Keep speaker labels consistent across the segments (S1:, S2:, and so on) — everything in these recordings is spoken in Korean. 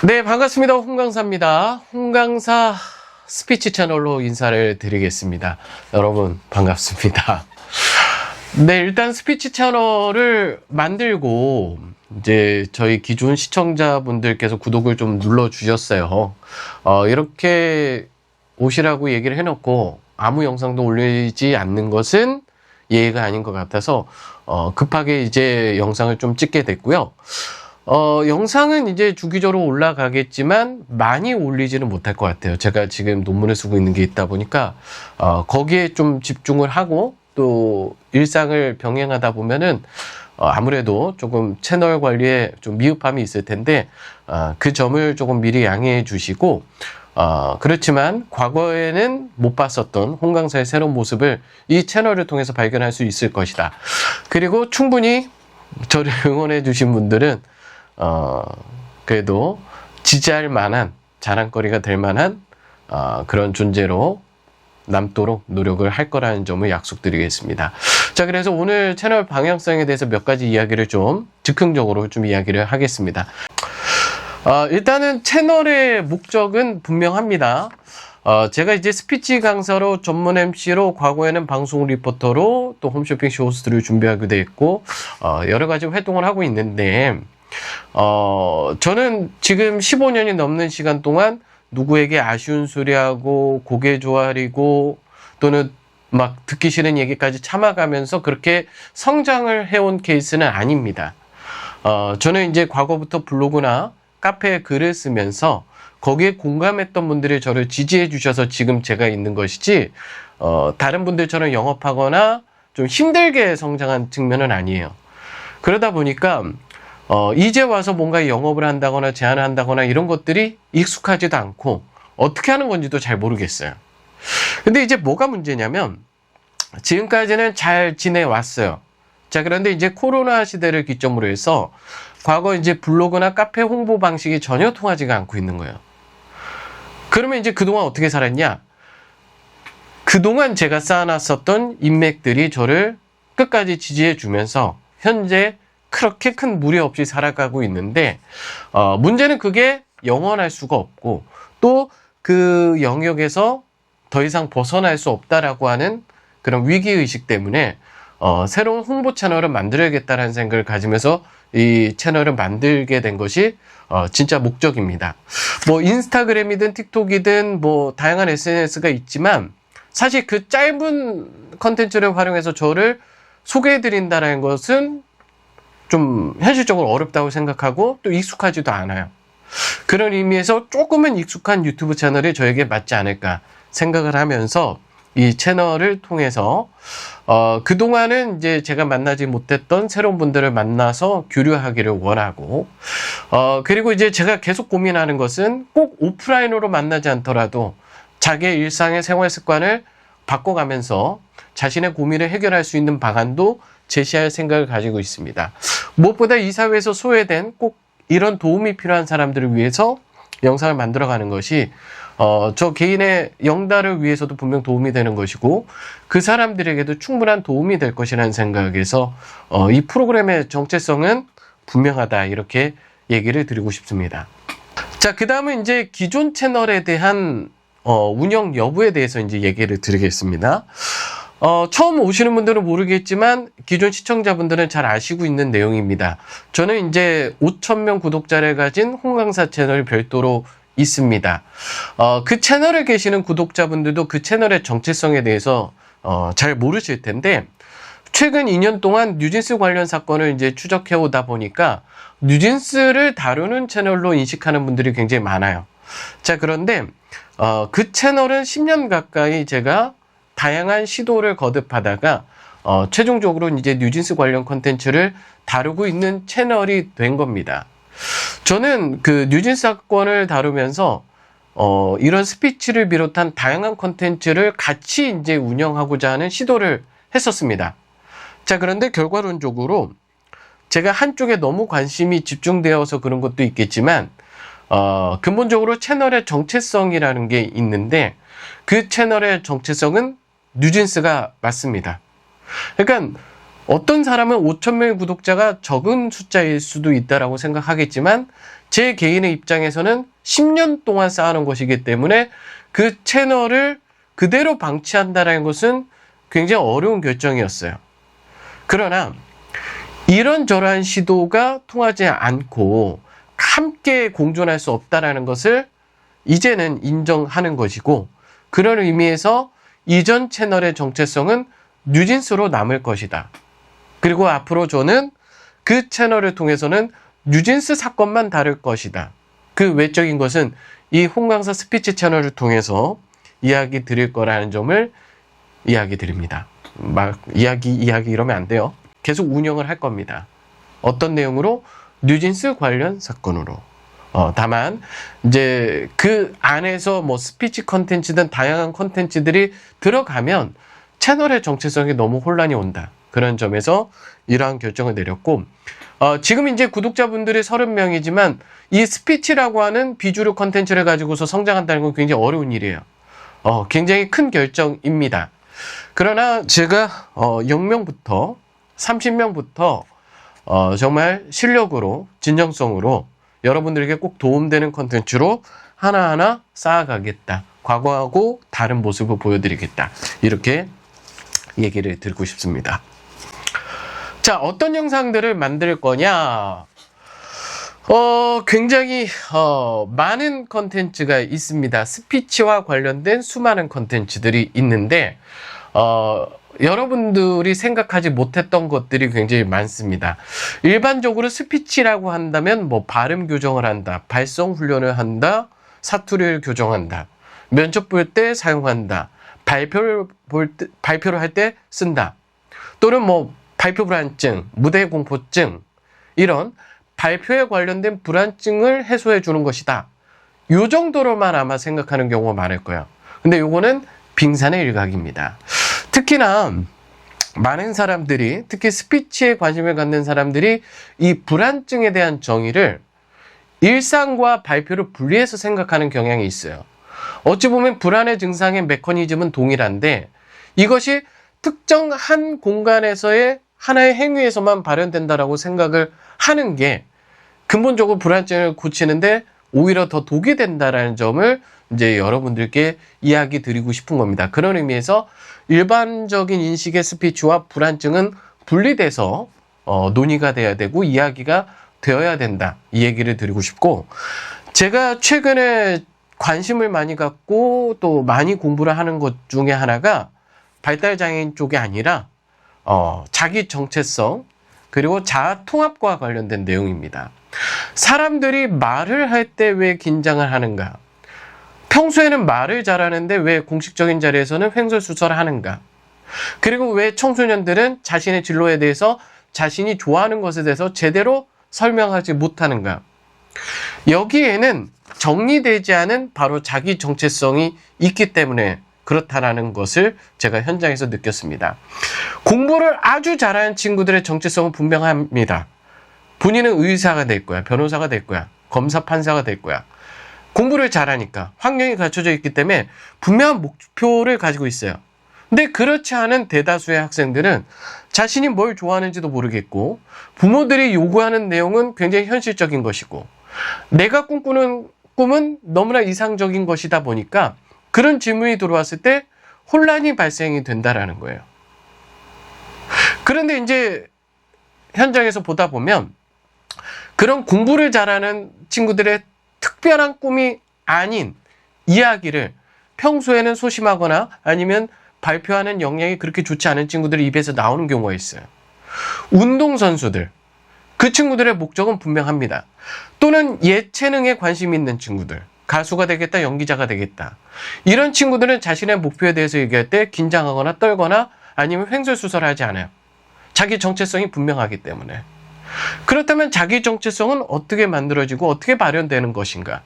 S1: 네, 반갑습니다. 홍강사입니다. 홍강사 스피치 채널로 인사를 드리겠습니다. 여러분, 반갑습니다. 네, 일단 스피치 채널을 만들고, 이제 저희 기존 시청자분들께서 구독을 좀 눌러주셨어요. 이렇게 오시라고 얘기를 해놓고, 아무 영상도 올리지 않는 것은 예의가 아닌 것 같아서, 급하게 이제 영상을 좀 찍게 됐고요. 영상은 이제 주기적으로 올라가겠지만 많이 올리지는 못할 것 같아요. 제가 지금 논문을 쓰고 있는 게 있다 보니까 거기에 좀 집중을 하고 또 일상을 병행하다 보면은 아무래도 조금 채널 관리에 좀 미흡함이 있을 텐데 그 점을 조금 미리 양해해 주시고 그렇지만 과거에는 못 봤었던 홍강사의 새로운 모습을 이 채널을 통해서 발견할 수 있을 것이다. 그리고 충분히 저를 응원해 주신 분들은 그래도 지지할 만한 자랑거리가 될 만한 그런 존재로 남도록 노력을 할 거라는 점을 약속드리겠습니다. 자, 그래서 오늘 채널 방향성에 대해서 몇 가지 이야기를 좀 즉흥적으로 좀 이야기를 하겠습니다. 일단은 채널의 목적은 분명합니다. 제가 이제 스피치 강사로 전문 MC로 과거에는 방송 리포터로 또 홈쇼핑 쇼호스트를 준비하기도 했고 여러 가지 활동을 하고 있는데 저는 지금 15년이 넘는 시간 동안 누구에게 아쉬운 소리하고 고개 조아리고 또는 막 듣기 싫은 얘기까지 참아가면서 그렇게 성장을 해온 케이스는 아닙니다. 저는 이제 과거부터 블로그나 카페에 글을 쓰면서 거기에 공감했던 분들이 저를 지지해 주셔서 지금 제가 있는 것이지 다른 분들처럼 영업하거나 좀 힘들게 성장한 측면은 아니에요. 그러다 보니까 이제 와서 뭔가 영업을 한다거나 제안을 한다거나 이런 것들이 익숙하지도 않고 어떻게 하는 건지도 잘 모르겠어요. 근데 이제 뭐가 문제냐면 지금까지는 잘 지내왔어요. 자, 그런데 이제 코로나 시대를 기점으로 해서 과거 이제 블로그나 카페 홍보 방식이 전혀 통하지가 않고 있는 거예요. 그러면 이제 그동안 어떻게 살았냐? 그동안 제가 쌓아놨었던 인맥들이 저를 끝까지 지지해 주면서 현재 그렇게 큰 무리 없이 살아가고 있는데 문제는 그게 영원할 수가 없고 또 그 영역에서 더 이상 벗어날 수 없다라고 하는 그런 위기의식 때문에 새로운 홍보 채널을 만들어야겠다는 생각을 가지면서 이 채널을 만들게 된 것이 진짜 목적입니다. 뭐 인스타그램이든 틱톡이든 뭐 다양한 SNS가 있지만 사실 그 짧은 컨텐츠를 활용해서 저를 소개해드린다는 것은 좀 현실적으로 어렵다고 생각하고 또 익숙하지도 않아요. 그런 의미에서 조금은 익숙한 유튜브 채널이 저에게 맞지 않을까 생각을 하면서 이 채널을 통해서 그동안은 이제 제가 만나지 못했던 새로운 분들을 만나서 교류하기를 원하고 그리고 이제 제가 계속 고민하는 것은 꼭 오프라인으로 만나지 않더라도 자기의 일상의 생활 습관을 바꿔가면서 자신의 고민을 해결할 수 있는 방안도 제시할 생각을 가지고 있습니다. 무엇보다 이 사회에서 소외된 꼭 이런 도움이 필요한 사람들을 위해서 영상을 만들어가는 것이 저 개인의 영달을 위해서도 분명 도움이 되는 것이고 그 사람들에게도 충분한 도움이 될 것이라는 생각에서 이 프로그램의 정체성은 분명하다 이렇게 얘기를 드리고 싶습니다. 자, 그 다음은 이제 기존 채널에 대한 운영 여부에 대해서 이제 얘기를 드리겠습니다. 처음 오시는 분들은 모르겠지만 기존 시청자분들은 잘 아시고 있는 내용입니다. 저는 이제 5,000명 구독자를 가진 홍강사 채널이 별도로 있습니다. 그 채널에 계시는 구독자분들도 그 채널의 정체성에 대해서 잘 모르실 텐데 최근 2년 동안 뉴진스 관련 사건을 이제 추적해 오다 보니까 뉴진스를 다루는 채널로 인식하는 분들이 굉장히 많아요. 자, 그런데 그 채널은 10년 가까이 제가 다양한 시도를 거듭하다가 최종적으로 이제 뉴진스 관련 콘텐츠를 다루고 있는 채널이 된 겁니다. 저는 그 뉴진스 사건을 다루면서 이런 스피치를 비롯한 다양한 콘텐츠를 같이 이제 운영하고자 하는 시도를 했었습니다. 자, 그런데 결과론적으로 제가 한쪽에 너무 관심이 집중되어서 그런 것도 있겠지만 근본적으로 채널의 정체성이라는 게 있는데 그 채널의 정체성은 뉴진스가 맞습니다. 그러니까 어떤 사람은 5,000명의 구독자가 적은 숫자일 수도 있다라고 생각하겠지만 제 개인의 입장에서는 10년 동안 쌓아놓은 것이기 때문에 그 채널을 그대로 방치한다는 것은 굉장히 어려운 결정이었어요. 그러나 이런저런 시도가 통하지 않고 함께 공존할 수 없다는 것을 이제는 인정하는 것이고, 그런 의미에서 이전 채널의 정체성은 뉴진스로 남을 것이다. 그리고 앞으로 저는 그 채널을 통해서는 뉴진스 사건만 다룰 것이다. 그 외적인 것은 이 홍강사 스피치 채널을 통해서 이야기 드릴 거라는 점을 이야기 드립니다. 막 이야기 이러면 안 돼요. 계속 운영을 할 겁니다. 어떤 내용으로? 뉴진스 관련 사건으로. 다만 이제 그 안에서 뭐 스피치 컨텐츠든 다양한 컨텐츠들이 들어가면 채널의 정체성이 너무 혼란이 온다. 그런 점에서 이러한 결정을 내렸고, 지금 이제 구독자분들이 30명이지만 이 스피치라고 하는 비주류 컨텐츠를 가지고서 성장한다는 건 굉장히 어려운 일이에요. 굉장히 큰 결정입니다. 그러나 제가 0명부터 30명부터 정말 실력으로, 진정성으로 여러분들에게 꼭 도움되는 컨텐츠로 하나하나 쌓아가겠다. 과거하고 다른 모습을 보여드리겠다. 이렇게 얘기를 드리고 싶습니다. 자, 어떤 영상들을 만들 거냐? 굉장히 많은 컨텐츠가 있습니다. 스피치와 관련된 수많은 컨텐츠들이 있는데 여러분들이 생각하지 못했던 것들이 굉장히 많습니다. 일반적으로 스피치라고 한다면 뭐 발음 교정을 한다, 발성 훈련을 한다, 사투리를 교정한다, 면접 볼 때 사용한다, 발표를 할 때 쓴다, 또는 뭐 발표 불안증, 무대 공포증, 이런 발표에 관련된 불안증을 해소해 주는 것이다. 이 정도로만 아마 생각하는 경우가 많을 거예요. 근데 요거는 빙산의 일각입니다. 특히나 많은 사람들이, 특히 스피치에 관심을 갖는 사람들이 이 불안증에 대한 정의를 일상과 발표를 분리해서 생각하는 경향이 있어요. 어찌 보면 불안의 증상의 메커니즘은 동일한데 이것이 특정 한 공간에서의 하나의 행위에서만 발현된다라고 생각을 하는 게 근본적으로 불안증을 고치는데 오히려 더 독이 된다라는 점을 이제 여러분들께 이야기 드리고 싶은 겁니다. 그런 의미에서 일반적인 인식의 스피치와 불안증은 분리돼서 논의가 돼야 되고 이야기가 되어야 된다. 이 얘기를 드리고 싶고, 제가 최근에 관심을 많이 갖고 또 많이 공부를 하는 것 중에 하나가 발달장애인 쪽이 아니라 자기 정체성 그리고 자아 통합과 관련된 내용입니다. 사람들이 말을 할 때 왜 긴장을 하는가? 평소에는 말을 잘하는데 왜 공식적인 자리에서는 횡설수설을 하는가? 그리고 왜 청소년들은 자신의 진로에 대해서, 자신이 좋아하는 것에 대해서 제대로 설명하지 못하는가? 여기에는 정리되지 않은 바로 자기 정체성이 있기 때문에 그렇다라는 것을 제가 현장에서 느꼈습니다. 공부를 아주 잘하는 친구들의 정체성은 분명합니다. 본인은 의사가 될 거야, 변호사가 될 거야, 검사, 판사가 될 거야. 공부를 잘하니까 환경이 갖춰져 있기 때문에 분명한 목표를 가지고 있어요. 근데 그렇지 않은 대다수의 학생들은 자신이 뭘 좋아하는지도 모르겠고, 부모들이 요구하는 내용은 굉장히 현실적인 것이고, 내가 꿈꾸는 꿈은 너무나 이상적인 것이다 보니까 그런 질문이 들어왔을 때 혼란이 발생이 된다라는 거예요. 그런데 이제 현장에서 보다 보면 그런 공부를 잘하는 친구들의 특별한 꿈이 아닌 이야기를 평소에는 소심하거나 아니면 발표하는 역량이 그렇게 좋지 않은 친구들의 입에서 나오는 경우가 있어요. 운동선수들, 그 친구들의 목적은 분명합니다. 또는 예체능에 관심 있는 친구들, 가수가 되겠다, 연기자가 되겠다. 이런 친구들은 자신의 목표에 대해서 얘기할 때 긴장하거나 떨거나 아니면 횡설수설하지 않아요. 자기 정체성이 분명하기 때문에. 그렇다면 자기 정체성은 어떻게 만들어지고 어떻게 발현되는 것인가?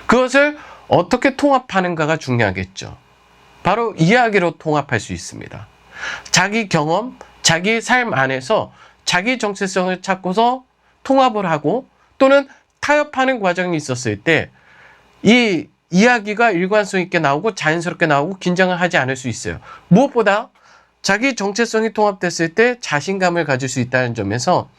S1: 그것을 어떻게 통합하는가가 중요하겠죠. 바로 이야기로 통합할 수 있습니다. 자기 경험, 자기 삶 안에서 자기 정체성을 찾고서 통합을 하고 또는 타협하는 과정이 있었을 때 이 이야기가 일관성 있게 나오고 자연스럽게 나오고 긴장을 하지 않을 수 있어요. 무엇보다 자기 정체성이 통합됐을 때 자신감을 가질 수 있다는 점에서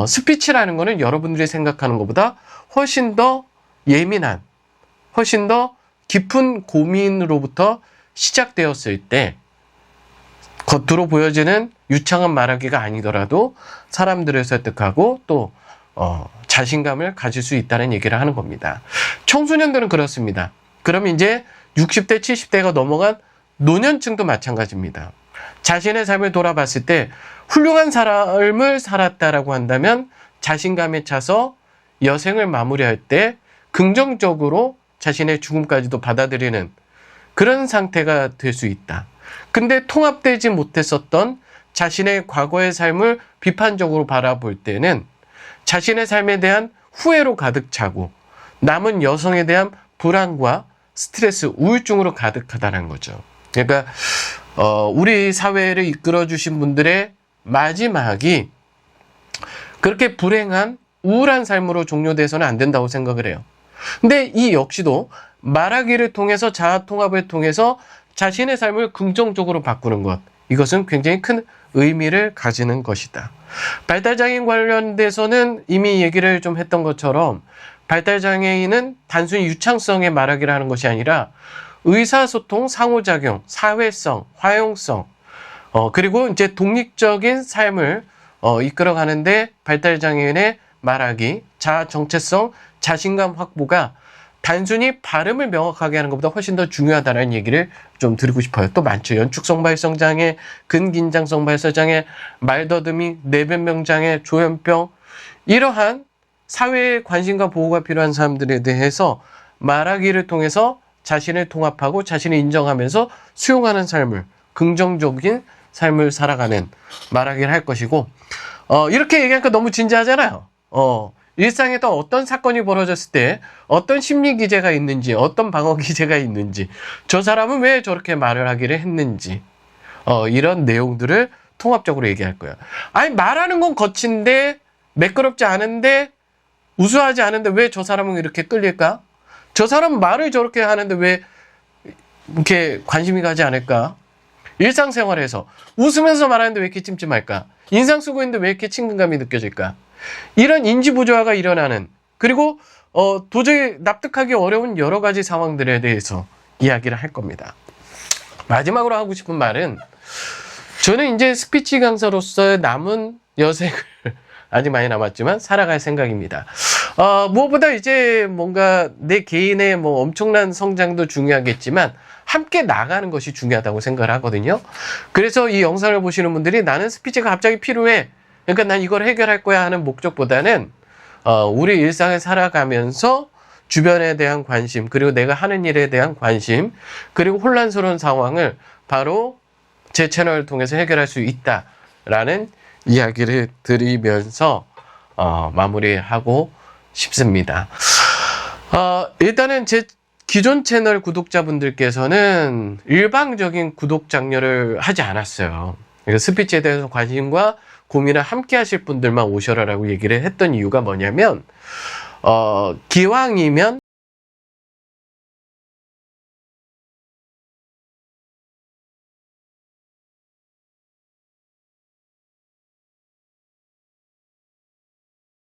S1: 스피치라는 거는 여러분들이 생각하는 것보다 훨씬 더 예민한, 훨씬 더 깊은 고민으로부터 시작되었을 때 겉으로 보여지는 유창한 말하기가 아니더라도 사람들을 설득하고 또 자신감을 가질 수 있다는 얘기를 하는 겁니다. 청소년들은 그렇습니다. 그럼 이제 60대, 70대가 넘어간 노년층도 마찬가지입니다. 자신의 삶을 돌아봤을 때 훌륭한 삶을 살았다라고 한다면 자신감에 차서 여생을 마무리할 때 긍정적으로 자신의 죽음까지도 받아들이는 그런 상태가 될 수 있다. 근데 통합되지 못했었던 자신의 과거의 삶을 비판적으로 바라볼 때는 자신의 삶에 대한 후회로 가득 차고 남은 여성에 대한 불안과 스트레스, 우울증으로 가득하다는 거죠. 그러니까 우리 사회를 이끌어 주신 분들의 마지막이 그렇게 불행한 우울한 삶으로 종료돼서는 안 된다고 생각을 해요. 근데 이 역시도 말하기를 통해서 자아 통합을 통해서 자신의 삶을 긍정적으로 바꾸는 것, 이것은 굉장히 큰 의미를 가지는 것이다. 발달장애인 관련돼서는 이미 얘기를 좀 했던 것처럼 발달장애인은 단순히 유창성의 말하기를 하는 것이 아니라 의사소통, 상호작용, 사회성, 화용성, 그리고 이제 독립적인 삶을 이끌어가는데 발달장애인의 말하기, 자아 정체성, 자신감 확보가 단순히 발음을 명확하게 하는 것보다 훨씬 더 중요하다는 얘기를 좀 드리고 싶어요. 또 많죠. 연축성 발성 장애, 근긴장성 발성 장애, 말더듬이, 내변명 장애, 조현병, 이러한 사회의 관심과 보호가 필요한 사람들에 대해서 말하기를 통해서 자신을 통합하고 자신을 인정하면서 수용하는 삶을, 긍정적인 삶을 살아가는 말하기를 할 것이고, 이렇게 얘기하니까 너무 진지하잖아요. 일상에 또 어떤 사건이 벌어졌을 때 어떤 심리 기제가 있는지, 어떤 방어 기제가 있는지, 저 사람은 왜 저렇게 말을 하기를 했는지, 이런 내용들을 통합적으로 얘기할 거예요. 아니, 말하는 건 거친데 매끄럽지 않은데 우수하지 않은데 왜 저 사람은 이렇게 끌릴까? 저 사람은 말을 저렇게 하는데 왜 이렇게 관심이 가지 않을까? 일상생활에서 웃으면서 말하는데 왜 이렇게 찜찜할까? 인상 쓰고 있는데 왜 이렇게 친근감이 느껴질까? 이런 인지부조화가 일어나는, 그리고 도저히 납득하기 어려운 여러 가지 상황들에 대해서 이야기를 할 겁니다. 마지막으로 하고 싶은 말은, 저는 이제 스피치 강사로서의 남은 여생을 아직 많이 남았지만 살아갈 생각입니다. 무엇보다 이제 뭔가 내 개인의 뭐 엄청난 성장도 중요하겠지만 함께 나가는 것이 중요하다고 생각을 하거든요. 그래서 이 영상을 보시는 분들이 나는 스피치가 갑자기 필요해, 그러니까 난 이걸 해결할 거야 하는 목적보다는 우리 일상을 살아가면서 주변에 대한 관심, 그리고 내가 하는 일에 대한 관심, 그리고 혼란스러운 상황을 바로 제 채널을 통해서 해결할 수 있다라는 이야기를 드리면서 마무리하고 싶습니다. 일단은 제 기존 채널 구독자분들께서는 일방적인 구독 장려를 하지 않았어요. 스피치에 대해서 관심과 고민을 함께 하실 분들만 오셔라라고 얘기를 했던 이유가 뭐냐면, 기왕이면